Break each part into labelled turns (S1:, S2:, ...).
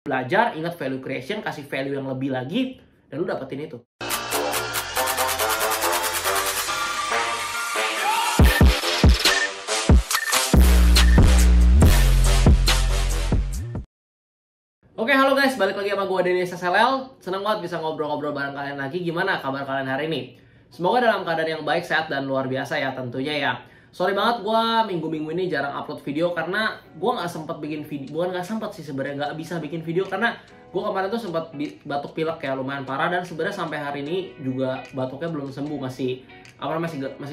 S1: Belajar, ingat value creation, kasih value yang lebih lagi, dan lu dapetin itu. Oke, halo guys, balik lagi sama gue Dennis SLL. Seneng banget bisa ngobrol-ngobrol bareng kalian lagi. Gimana kabar kalian hari ini? Semoga dalam keadaan yang baik, sehat, dan luar biasa ya tentunya ya. Sorry banget gue minggu-minggu ini jarang upload video karena gue nggak sempet bikin video. Bukan nggak sempet sih sebenarnya, nggak bisa bikin video karena gue kemarin tuh sempat batuk pilek kayak lumayan parah, dan sebenarnya sampai hari ini juga batuknya belum sembuh, masih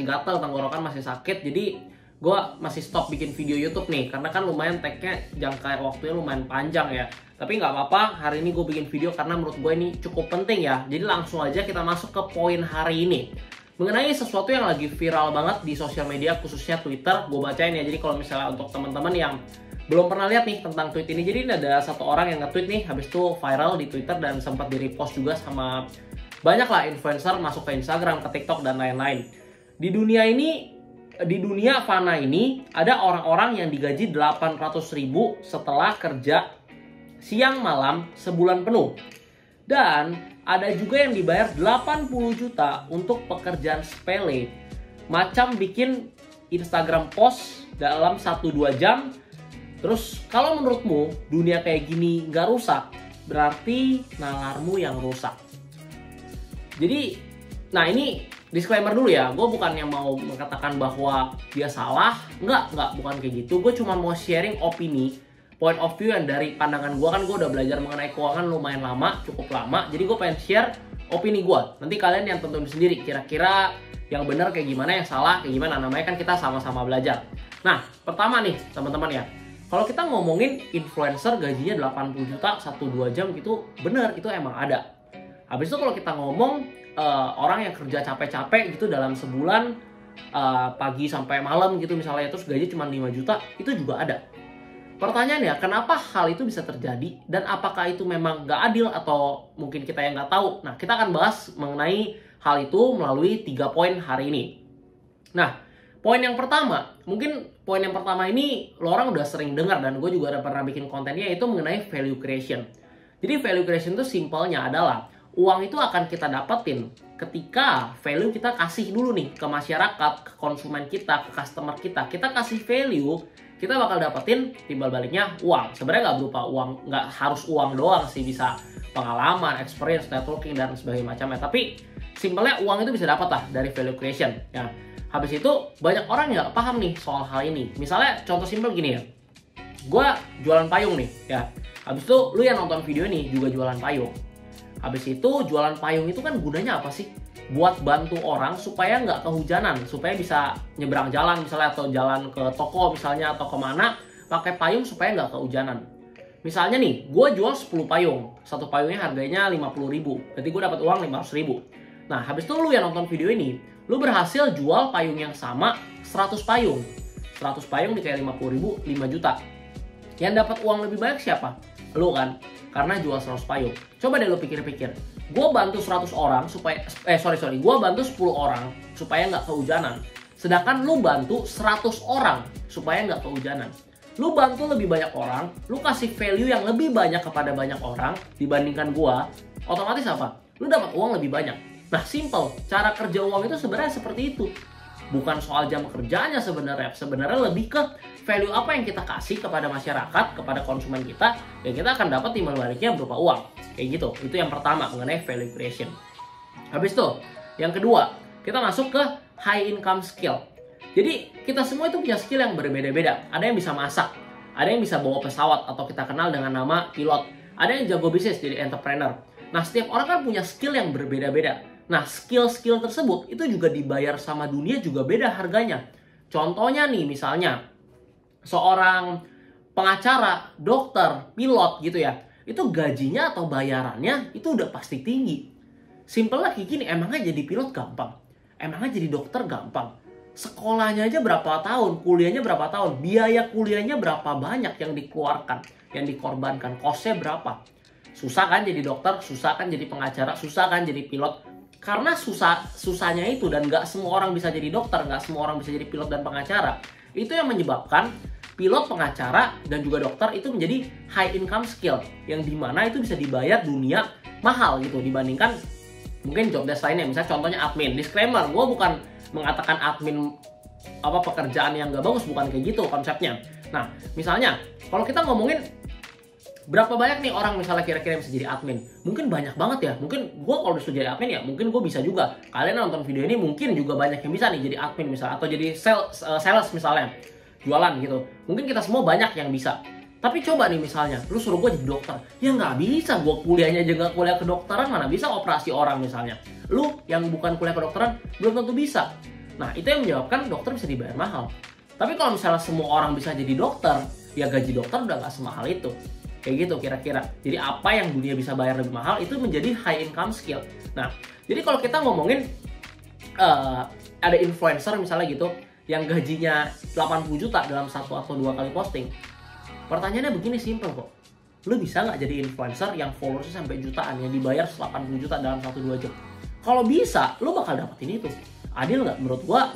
S1: gatal, tenggorokan masih sakit. Jadi gue masih stop bikin video YouTube nih karena kan lumayan tag-nya jangka waktunya lumayan panjang ya. Tapi nggak apa-apa, hari ini gue bikin video karena menurut gue ini cukup penting ya. Jadi langsung aja kita masuk ke poin hari ini mengenai sesuatu yang lagi viral banget di sosial media, khususnya Twitter. Gue bacain ya, jadi kalau misalnya untuk teman-teman yang belum pernah lihat nih tentang tweet ini, jadi ini ada satu orang yang nge-tweet nih, habis itu viral di Twitter dan sempat di-repost juga sama banyak lah influencer, masuk ke Instagram, ke TikTok, dan lain-lain. Di dunia fana ini, ada orang-orang yang digaji 800.000 setelah kerja siang malam sebulan penuh. Dan ada juga yang dibayar 80 juta untuk pekerjaan sepele, macam bikin Instagram post dalam 1-2 jam. Terus kalau menurutmu dunia kayak gini nggak rusak, berarti nalarmu yang rusak. Jadi, nah ini disclaimer dulu ya, gue bukan yang mau mengatakan bahwa dia salah, bukan kayak gitu. Gue cuma mau sharing opini, point of view yang dari pandangan gue. Kan gue udah belajar mengenai keuangan lumayan lama, cukup lama. Jadi gue pengen share opini gue. Nanti kalian yang tentuin sendiri, kira-kira yang benar kayak gimana, yang salah kayak gimana. Namanya kan kita sama-sama belajar. Nah, pertama nih teman-teman ya, kalau kita ngomongin influencer gajinya 80 juta 1-2 jam gitu, bener, itu emang ada. Habis itu kalau kita ngomong orang yang kerja capek-capek gitu dalam sebulan, pagi sampai malam gitu misalnya, terus gaji cuma 5 juta, itu juga ada. Pertanyaannya, kenapa hal itu bisa terjadi? Dan apakah itu memang nggak adil atau mungkin kita yang nggak tahu? Nah, kita akan bahas mengenai hal itu melalui 3 poin hari ini. Nah, poin yang pertama ini lo orang udah sering dengar dan gue juga udah pernah bikin kontennya, yaitu mengenai value creation. Jadi value creation itu simpelnya adalah uang itu akan kita dapetin ketika value kita kasih dulu nih ke masyarakat, ke konsumen kita, ke customer kita. Kita kasih value, kita bakal dapetin timbal baliknya uang. Sebenarnya nggak berupa uang, nggak harus uang doang sih, bisa pengalaman, experience, networking, dan sebagainya macamnya. Tapi simpelnya uang itu bisa dapat lah dari value creation ya. Habis itu banyak orang nggak paham nih soal hal ini. Misalnya contoh simpel gini ya, gue jualan payung nih ya. Habis itu lu yang nonton video ini juga jualan payung. Habis itu jualan payung itu kan gunanya apa sih? Buat bantu orang supaya nggak kehujanan, supaya bisa nyebrang jalan misalnya, atau jalan ke toko misalnya, atau kemana, pakai payung supaya nggak kehujanan. Misalnya nih, gue jual 10 payung, satu payungnya harganya 50.000, berarti gue dapat uang 500.000. Nah, habis itu lu yang nonton video ini, lu berhasil jual payung yang sama 100 payung. 100 payung dikali 50.000, 5 juta. Yang dapat uang lebih banyak siapa? Lu kan, karena jual 100 payung. Coba deh lu pikir-pikir, gue bantu 100 orang supaya, gue bantu 10 orang supaya nggak kehujanan. Sedangkan lu bantu 100 orang supaya nggak kehujanan. Lu bantu lebih banyak orang, lu kasih value yang lebih banyak kepada banyak orang dibandingkan gue, otomatis apa? Lu dapat uang lebih banyak. Nah, simple, cara kerja uang itu sebenarnya seperti itu. Bukan soal jam kerjanya sebenarnya lebih ke value apa yang kita kasih kepada masyarakat, kepada konsumen kita, dan kita akan dapat timbal baliknya berupa uang. Kayak gitu. Itu yang pertama mengenai value creation. Habis itu, yang kedua, kita masuk ke high income skill. Jadi, kita semua itu punya skill yang berbeda-beda. Ada yang bisa masak, ada yang bisa bawa pesawat atau kita kenal dengan nama pilot. Ada yang jago bisnis jadi entrepreneur. Nah, setiap orang kan punya skill yang berbeda-beda. Nah, skill-skill tersebut itu juga dibayar sama dunia juga beda harganya. Contohnya nih, misalnya seorang pengacara, dokter, pilot gitu ya, itu gajinya atau bayarannya itu udah pasti tinggi. Simpelnya kayak gini, emangnya jadi pilot gampang? Emangnya jadi dokter gampang? Sekolahnya aja berapa tahun, kuliahnya berapa tahun, biaya kuliahnya berapa banyak yang dikeluarkan, yang dikorbankan, kosnya berapa? Susah kan jadi dokter, susah kan jadi pengacara, susah kan jadi pilot. Karena susahnya itu, dan nggak semua orang bisa jadi dokter, nggak semua orang bisa jadi pilot dan pengacara. Itu yang menyebabkan pilot, pengacara, dan juga dokter itu menjadi high income skill yang dimana itu bisa dibayar dunia mahal gitu dibandingkan mungkin job desk lainnya. Misalnya contohnya admin. Disclaimer, gue bukan mengatakan admin pekerjaan yang gak bagus, bukan kayak gitu konsepnya. Nah, misalnya kalau kita ngomongin berapa banyak nih orang misalnya kira-kira bisa jadi admin? Mungkin banyak banget ya. Mungkin gue kalau disuruh jadi admin ya mungkin gue bisa juga. Kalian nonton video ini mungkin juga banyak yang bisa nih jadi admin misalnya, atau jadi sales misalnya, jualan gitu. Mungkin kita semua banyak yang bisa. Tapi coba nih misalnya, lu suruh gue jadi dokter, ya nggak bisa. Gue kuliahnya juga kuliah kedokteran, mana bisa operasi orang misalnya. Lu yang bukan kuliah kedokteran belum tentu bisa. Nah, itu yang menyebabkan dokter bisa dibayar mahal. Tapi kalau misalnya semua orang bisa jadi dokter, ya gaji dokter udah nggak semahal itu. Kayak gitu kira-kira. Jadi apa yang dunia bisa bayar lebih mahal itu menjadi high income skill. Nah, jadi kalau kita ngomongin ada influencer misalnya gitu yang gajinya 80 juta dalam 1 atau 2 kali posting. Pertanyaannya begini, simple kok. Lu bisa nggak jadi influencer yang followersnya sampai jutaan yang dibayar 80 juta dalam 1-2 jam? Kalau bisa, lu bakal dapetin itu. Adil nggak?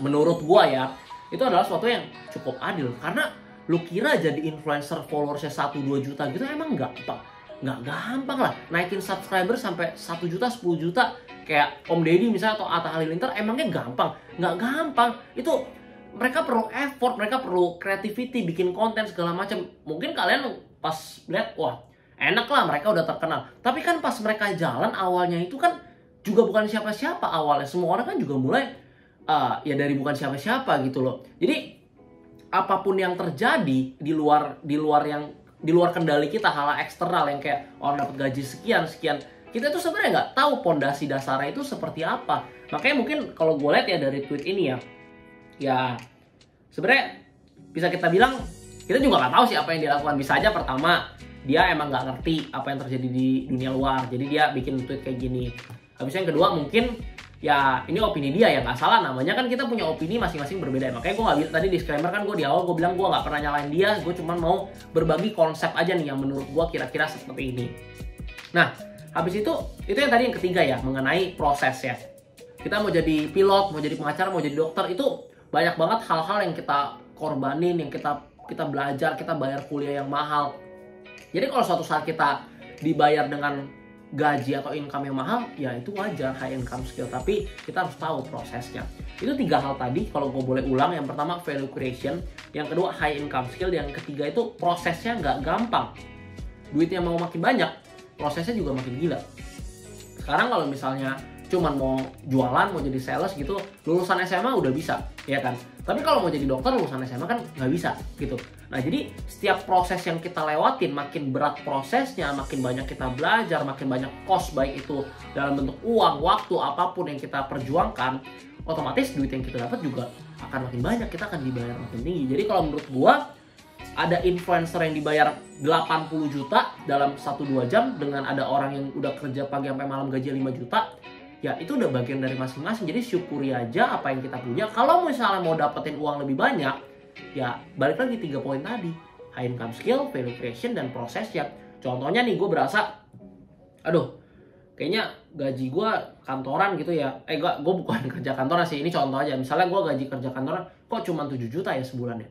S1: Menurut gua ya, itu adalah sesuatu yang cukup adil. Karena lu kira jadi influencer followersnya 1-2 juta gitu emang gampang? Nggak gampang lah. Naikin subscriber sampai 1 juta, 10 juta kayak Om Deddy misalnya atau Atta Halilintar emangnya gampang? Nggak gampang. Itu mereka perlu effort, mereka perlu creativity, bikin konten segala macam. Mungkin kalian pas lihat, wah enak lah mereka udah terkenal. Tapi kan pas mereka jalan awalnya itu kan juga bukan siapa-siapa awalnya. Semua orang kan juga mulai ya dari bukan siapa-siapa gitu loh. Jadi apapun yang terjadi di luar kendali kita, hal eksternal yang kayak orang dapat gaji sekian, kita tuh sebenarnya nggak tahu pondasi dasarnya itu seperti apa. Makanya mungkin kalau gue lihat ya dari tweet ini ya sebenarnya bisa kita bilang kita juga nggak tahu sih apa yang dia lakukan. Bisa aja pertama dia emang nggak ngerti apa yang terjadi di dunia luar, jadi dia bikin tweet kayak gini. Habis yang kedua mungkin ya ini opini dia ya, nggak salah, namanya kan kita punya opini masing-masing berbeda. Makanya gue nggak bilang tadi disclaimer kan, gue di awal gue bilang gue nggak pernah nyalain dia, gue cuma mau berbagi konsep aja nih yang menurut gue kira-kira seperti ini. Nah habis itu yang tadi yang ketiga ya, mengenai proses ya. Kita mau jadi pilot, mau jadi pengacara, mau jadi dokter, itu banyak banget hal-hal yang kita korbanin, yang kita belajar, kita bayar kuliah yang mahal. Jadi kalau suatu saat kita dibayar dengan gaji atau income yang mahal, ya itu wajar, high income skill. Tapi kita harus tahu prosesnya. Itu 3 hal tadi kalau gue boleh ulang. Yang pertama value creation, yang kedua high income skill, yang ketiga itu prosesnya nggak gampang. Duitnya mau makin banyak, prosesnya juga makin gila. Sekarang kalau misalnya cuman mau jualan, mau jadi sales gitu, lulusan SMA udah bisa, ya kan? Tapi kalau mau jadi dokter, lulusan SMA kan nggak bisa gitu. Nah jadi setiap proses yang kita lewatin, makin berat prosesnya, makin banyak kita belajar, makin banyak cost, baik itu dalam bentuk uang, waktu, apapun yang kita perjuangkan, otomatis duit yang kita dapat juga akan makin banyak, kita akan dibayar makin tinggi. Jadi kalau menurut gua, ada influencer yang dibayar 80 juta dalam 1-2 jam, dengan ada orang yang udah kerja pagi sampai malam gaji 5 juta, ya itu udah bagian dari masing-masing. Jadi syukuri aja apa yang kita punya. Kalau misalnya mau dapetin uang lebih banyak, ya balik lagi 3 poin tadi, high income skill, value creation, dan prosesnya. Contohnya nih, gue berasa aduh kayaknya gaji gue kantoran gitu ya, gue bukan kerja kantoran sih, ini contoh aja. Misalnya gue gaji kerja kantoran kok cuma 7 juta ya sebulan ya,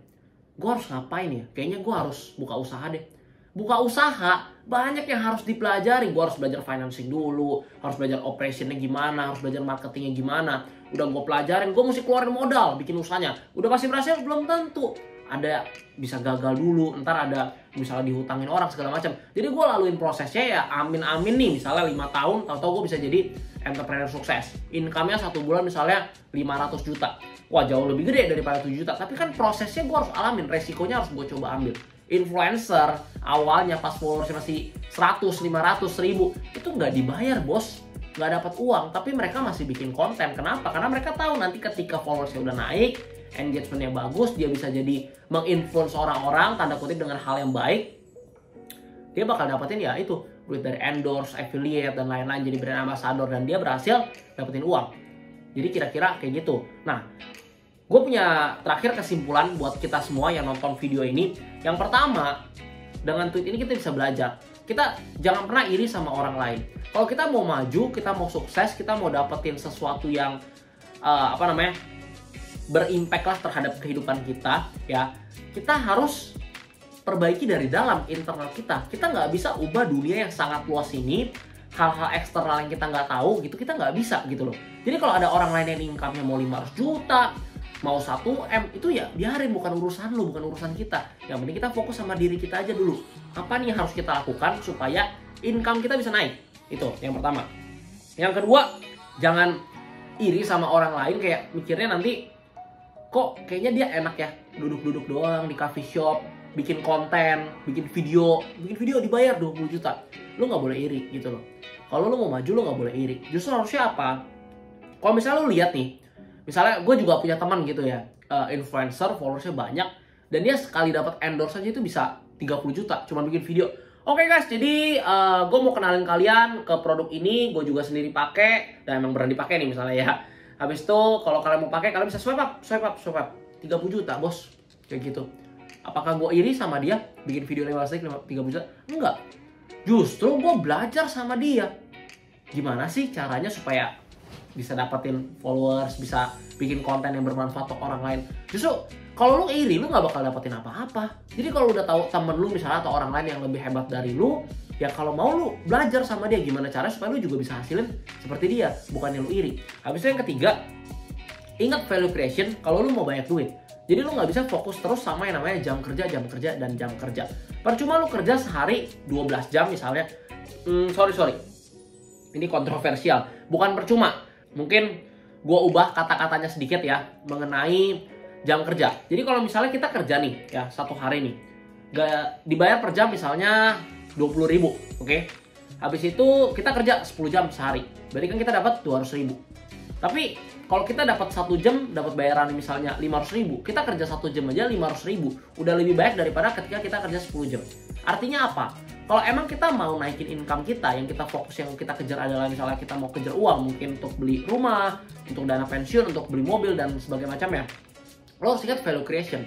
S1: gue harus ngapain ya? Kayaknya gue harus buka usaha deh. Buka usaha, banyak yang harus dipelajari. Gue harus belajar financing dulu, harus belajar operationnya gimana, harus belajar marketingnya gimana. Udah gue pelajarin, gue mesti keluarin modal bikin usahanya. Udah pasti berhasil? Belum tentu. Ada bisa gagal dulu, ntar ada misalnya dihutangin orang segala macam. Jadi gue laluin prosesnya ya, amin-amin nih. Misalnya 5 tahun, tau-tau gue bisa jadi entrepreneur sukses. Income-nya 1 bulan misalnya 500 juta. Wah jauh lebih gede daripada 7 juta. Tapi kan prosesnya gue harus alamin, resikonya harus gue coba ambil. Influencer awalnya pas followersnya masih 100, 500, 1000, itu nggak dibayar bos, nggak dapat uang, tapi mereka masih bikin konten. Kenapa? Karena mereka tahu nanti ketika followersnya udah naik, engagementnya bagus, dia bisa jadi menginfluence orang-orang, tanda kutip, dengan hal yang baik, dia bakal dapetin ya itu duit dari endorse, affiliate, dan lain-lain, jadi brand ambassador, dan dia berhasil dapetin uang. Jadi kira-kira kayak gitu. Nah, gue punya terakhir kesimpulan buat kita semua yang nonton video ini. Yang pertama, dengan tweet ini kita bisa belajar. Kita jangan pernah iri sama orang lain. Kalau kita mau maju, kita mau sukses, kita mau dapetin sesuatu yang berimpact lah terhadap kehidupan kita, ya kita harus perbaiki dari dalam internal kita. Kita nggak bisa ubah dunia yang sangat luas ini, hal-hal eksternal yang kita nggak tahu gitu, kita nggak bisa gitu loh. Jadi kalau ada orang lain yang income-nya mau 500 juta, mau 1M, itu ya biarin, bukan urusan lu, bukan urusan kita. Yang penting kita fokus sama diri kita aja dulu. Apa nih yang harus kita lakukan supaya income kita bisa naik? Itu yang pertama. Yang kedua, jangan iri sama orang lain, kayak mikirnya nanti kok kayaknya dia enak ya duduk-duduk doang di coffee shop, bikin konten, bikin video dibayar 20 juta. Lu nggak boleh iri gitu loh. Kalau lu mau maju, lu nggak boleh iri. Justru harusnya apa? Kalau misalnya lu lihat nih, misalnya gue juga punya teman gitu ya, influencer, followersnya banyak, dan dia sekali dapat endorse aja itu bisa 30 juta cuma bikin video. Oke guys, jadi gue mau kenalin kalian ke produk ini, gue juga sendiri pakai dan emang berani pakai nih misalnya ya. Habis itu kalau kalian mau pakai, kalian bisa swipe up 30 juta bos, kayak gitu. Apakah gue iri sama dia bikin video 15 detik 30 juta? Enggak. Justru gue belajar sama dia. Gimana sih caranya supaya bisa dapetin followers, bisa bikin konten yang bermanfaat untuk orang lain. Justru kalau lu iri, lu nggak bakal dapetin apa-apa. Jadi kalau udah tahu temen lu misalnya atau orang lain yang lebih hebat dari lu, ya kalau mau lu belajar sama dia gimana caranya supaya lu juga bisa hasilin seperti dia, bukannya lu iri. Habis itu yang ketiga, ingat value creation kalau lu mau banyak duit. Jadi lu nggak bisa fokus terus sama yang namanya jam kerja, dan jam kerja. Percuma lu kerja sehari 12 jam misalnya. Sorry. Ini kontroversial. Bukan percuma. Mungkin gua ubah kata-katanya sedikit ya mengenai jam kerja. Jadi kalau misalnya kita kerja nih ya satu hari nih, gak dibayar per jam misalnya 20.000, oke? Habis itu kita kerja 10 jam sehari, berarti kan kita dapat 200.000. Tapi kalau kita dapat 1 jam dapat bayaran misalnya 500.000, kita kerja 1 jam aja 500.000, udah lebih baik daripada ketika kita kerja 10 jam. Artinya apa? Kalau emang kita mau naikin income kita, yang kita fokus, yang kita kejar adalah misalnya kita mau kejar uang, mungkin untuk beli rumah, untuk dana pensiun, untuk beli mobil dan sebagainya macam ya, lo harus ingat value creation.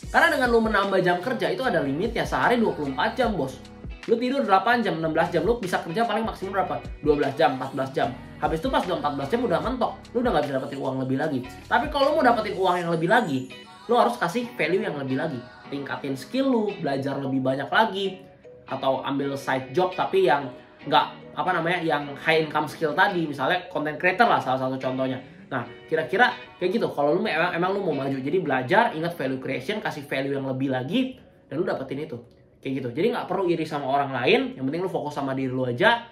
S1: Karena dengan lo menambah jam kerja itu ada limitnya, sehari 24 jam bos. Lo tidur 8 jam, 16 jam, lo bisa kerja paling maksimum berapa? 12 jam, 14 jam. Habis itu pas udah 14 jam udah mentok, lo udah gak bisa dapetin uang lebih lagi. Tapi kalau lo mau dapetin uang yang lebih lagi, lo harus kasih value yang lebih lagi. Tingkatin skill lo, belajar lebih banyak lagi, atau ambil side job tapi yang yang high income skill tadi, misalnya content creator lah salah satu contohnya. Nah, kira-kira kayak gitu. Kalau lu emang lu mau maju, jadi belajar, ingat value creation, kasih value yang lebih lagi, dan lu dapetin itu. Kayak gitu. Jadi nggak perlu iri sama orang lain, yang penting lu fokus sama diri lu aja.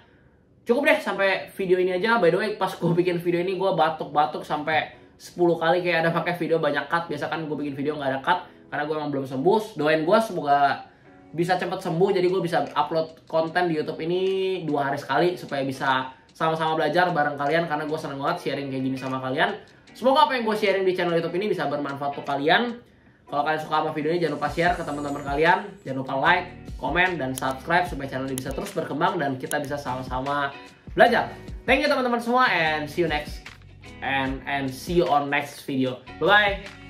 S1: Cukup deh sampai video ini aja. By the way, pas gue bikin video ini gue batuk-batuk sampai 10 kali kayak ada pakai video banyak cut. Biasa kan gue bikin video nggak ada cut karena gue emang belum sembuh. Doain gue semoga bisa cepat sembuh, jadi gue bisa upload konten di YouTube ini 2 hari sekali supaya bisa sama-sama belajar bareng kalian, karena gue seneng banget sharing kayak gini sama kalian. Semoga apa yang gue sharing di channel YouTube ini bisa bermanfaat untuk kalian. Kalau kalian suka sama video ini, jangan lupa share ke teman-teman kalian, jangan lupa like, komen, dan subscribe supaya channel ini bisa terus berkembang dan kita bisa sama-sama belajar. Thank you teman-teman semua, and see you on next video. Bye bye.